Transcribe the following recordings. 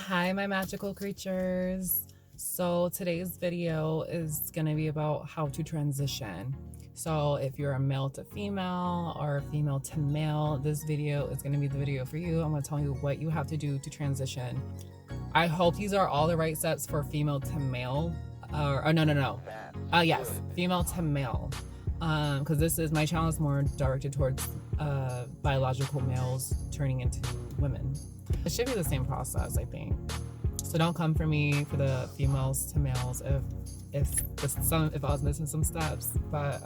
Hi, my magical creatures. So today's video is going to be about how to transition. So if you're a male to female or female to male, this video is going to be the video for you. I'm going to tell you what you have to do to transition. I hope these are all the right steps for female to male. No. Yes, female to male. Because my channel is more directed towards biological males turning into women. It should be the same process, I think. So don't come for me for the females to males if I was missing some steps. But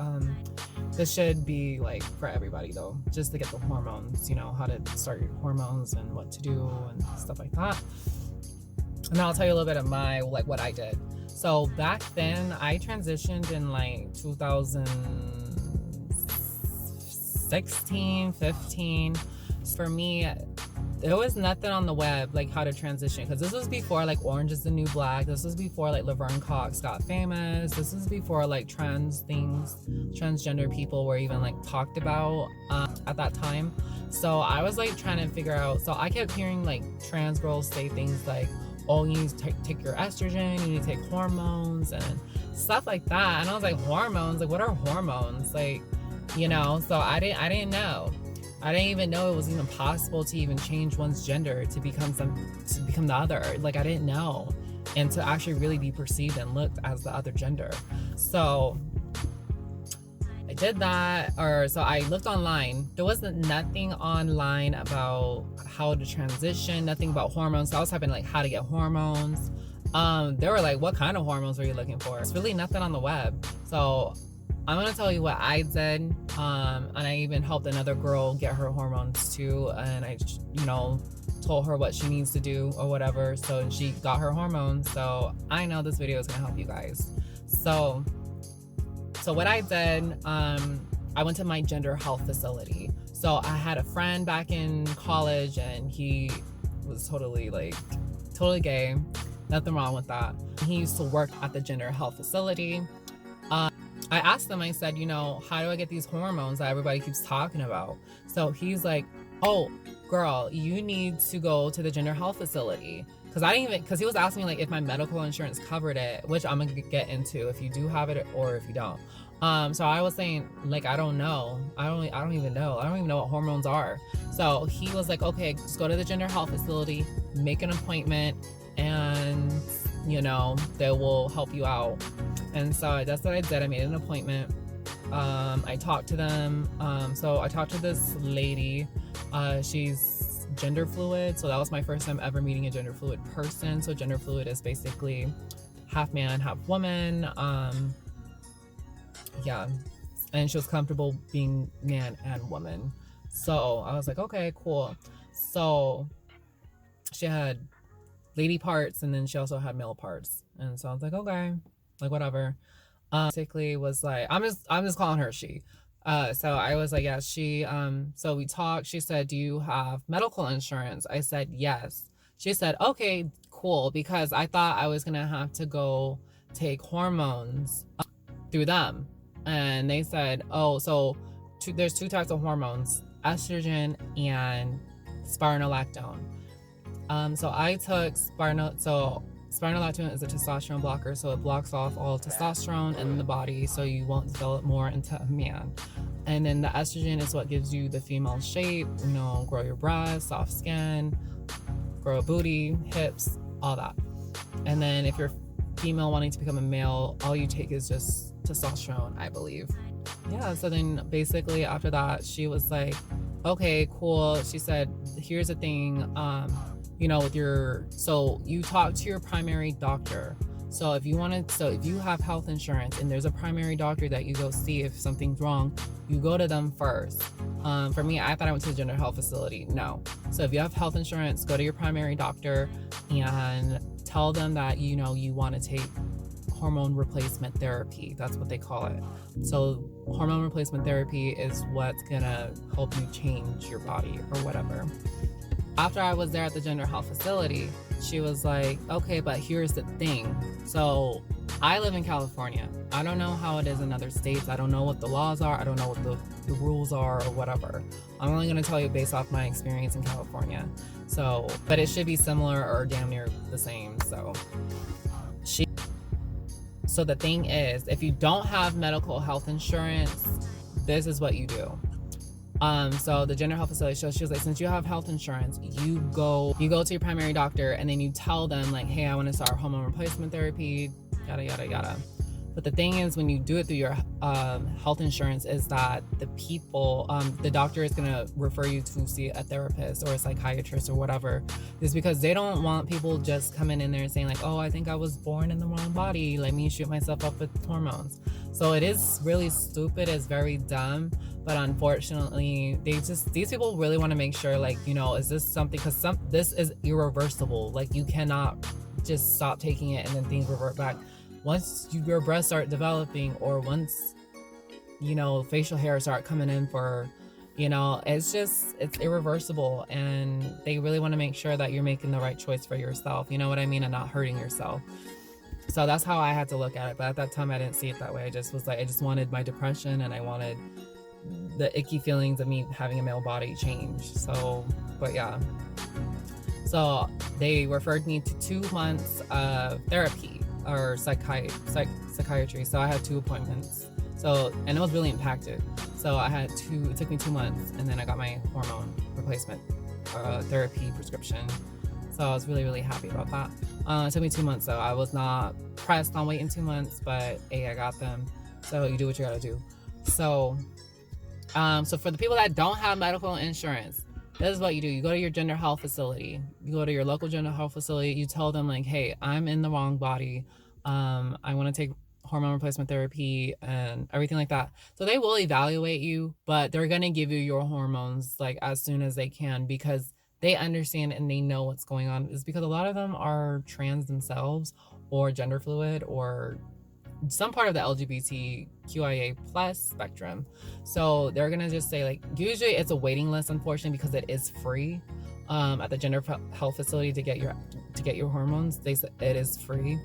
this should be like for everybody though, just to get the hormones, how to start your hormones and what to do and stuff like that. And I'll tell you a little bit of what I did. So back then I transitioned in like 2016, 15. For me, there was nothing on the web like how to transition, because this was before like Orange is the New Black. This was before like Laverne Cox got famous. This was before like transgender people were even like talked about at that time. So I was like trying to figure out, so I kept hearing like trans girls say things like, oh, you need to take your estrogen, you need to take hormones and stuff like that. And I was like, hormones? Like, what are hormones? Like, so I didn't know. I didn't even know it was even possible to even change one's gender to become the other. Like, I didn't know. And to actually really be perceived and looked as the other gender. So I did that, so I looked online. There wasn't nothing online about how to transition, nothing about hormones. So I was typing like how to get hormones. They were like, what kind of hormones are you looking for? It's really nothing on the web. So I'm gonna tell you what I did, and I even helped another girl get her hormones too, and I, told her what she needs to do or whatever, so she got her hormones. So I know this video is gonna help you guys. So what I did, I went to my gender health facility. So I had a friend back in college, and he was totally gay, nothing wrong with that. He used to work at the gender health facility. I asked him, I said, how do I get these hormones that everybody keeps talking about? So he's like, oh, girl, you need to go to the gender health facility. Because he was asking me like if my medical insurance covered it, which I'm gonna get into if you do have it or if you don't. So I was saying, like, I don't know. I don't even know. I don't even know what hormones are. So he was like, okay, just go to the gender health facility, make an appointment, and they will help you out. And so that's what I did. I made an appointment. I talked to them. So I talked to this lady. She's gender fluid. So that was my first time ever meeting a gender fluid person. So gender fluid is basically half man, half woman. Yeah. And she was comfortable being man and woman. So I was like, okay, cool. So she had lady parts, and then she also had male parts. And so I was like, okay, like whatever. Basically was like, I'm just calling her she. So I was like, yeah, she. So we talked. She said, do you have medical insurance? I said, yes. She said, okay, cool, because I thought I was gonna have to go take hormones through them. And they said, oh, so there's two types of hormones, estrogen and spironolactone. So I took spironolactone is a testosterone blocker, so it blocks off all testosterone in the body, so you won't develop more into a man. And then the estrogen is what gives you the female shape, grow your breasts, soft skin, grow a booty, hips, all that. And then if you're female wanting to become a male, all you take is just testosterone, I believe. Yeah, so then basically after that, she was like, okay, cool. She said, here's the thing, so you talk to your primary doctor. So if you have health insurance and there's a primary doctor that you go see if something's wrong, you go to them first. For me, I thought I went to the gender health facility. No. So if you have health insurance, go to your primary doctor and tell them that, you want to take hormone replacement therapy. That's what they call it. So hormone replacement therapy is what's gonna help you change your body or whatever. After I was there at the gender health facility, she was like, okay, but here's the thing. So I live in California. I don't know how it is in other states. I don't know what the laws are. I don't know what the rules are or whatever. I'm only going to tell you based off my experience in California. So, but it should be similar or damn near the same. So the thing is, if you don't have medical health insurance, this is what you do. So the gender health facility, she was like, since you have health insurance, you go to your primary doctor and then you tell them like, hey, I want to start hormone replacement therapy, yada, yada, yada. But the thing is, when you do it through your health insurance, is that the doctor is going to refer you to see a therapist or a psychiatrist or whatever, is because they don't want people just coming in there and saying like, oh, I think I was born in the wrong body. Let me shoot myself up with hormones. So it is really stupid. It's very dumb. But unfortunately, these people really want to make sure, like, you know, is this something, because this is irreversible. Like, you cannot just stop taking it and then things revert back. Once your breasts start developing, or once, you know, facial hair start coming in for, you know, it's irreversible. And they really want to make sure that you're making the right choice for yourself. You know what I mean? And not hurting yourself. So that's how I had to look at it. But at that time, I didn't see it that way. I just was like, I just wanted my depression and I wanted the icky feelings of me having a male body change. So, but yeah. So they referred me to 2 months of therapy or psychiatry. So I had 2 appointments. So, and it was really impacted. So it took me 2 months, and then I got my hormone replacement therapy prescription. So I was really, really happy about that. It took me 2 months though. I was not pressed on waiting 2 months, but hey, I got them. So you do what you gotta do. So for the people that don't have medical insurance, this is what you do. You go to your gender health facility. You go to your local gender health facility. You tell them like, hey, I'm in the wrong body. I want to take hormone replacement therapy and everything like that. So they will evaluate you, but they're going to give you your hormones like as soon as they can, because they understand and they know what's going on. It's because a lot of them are trans themselves, or gender fluid, or some part of the LGBTQIA plus spectrum. So they're gonna just say like, usually it's a waiting list, unfortunately, because it is free at the gender health facility to get your hormones. They said it is free.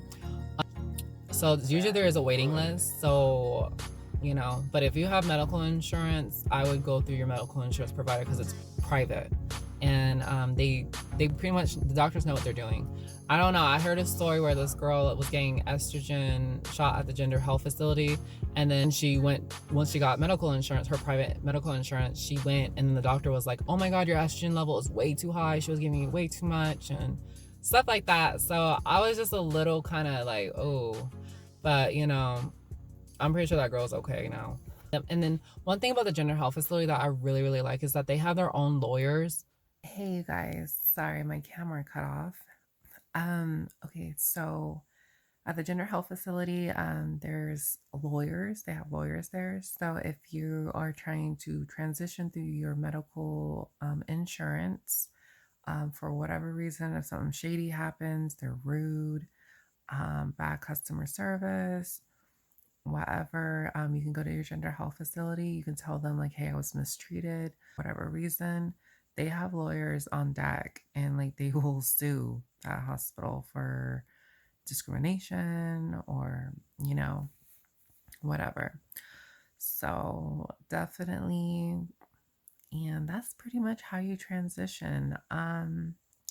So usually there is a waiting list. So, you know, but if you have medical insurance, I would go through your medical insurance provider because it's private. And they pretty much, the doctors know what they're doing. I don't know. I heard a story where this girl was getting estrogen shot at the gender health facility. And then once she got medical insurance, her private medical insurance, she went and then the doctor was like, oh my God, your estrogen level is way too high. She was giving you way too much and stuff like that. So I was just a little kind of like, oh, but you know, I'm pretty sure that girl's okay now. And then one thing about the gender health facility that I really, really like is that they have their own lawyers. Hey, you guys, sorry, my camera cut off. Okay, so at the gender health facility, there's lawyers. They have lawyers there. So if you are trying to transition through your medical insurance, for whatever reason, if something shady happens, they're rude, bad customer service, whatever, you can go to your gender health facility. You can tell them like, hey, I was mistreated, whatever reason. They have lawyers on deck, and like they will sue that hospital for discrimination or, you know, whatever. So definitely, and that's pretty much how you transition.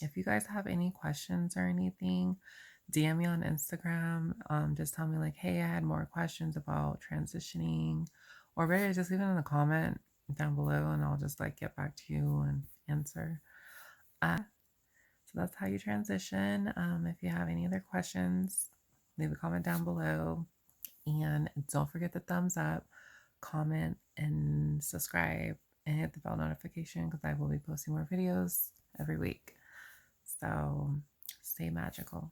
If you guys have any questions or anything, DM me on Instagram. Just tell me like, hey, I had more questions about transitioning, or better, just leave it in the comment down below and I'll just like get back to you and answer. So that's how you transition. If you have any other questions, leave a comment down below, and don't forget the thumbs up, comment, and subscribe, and hit the bell notification because I will be posting more videos every week. So stay magical.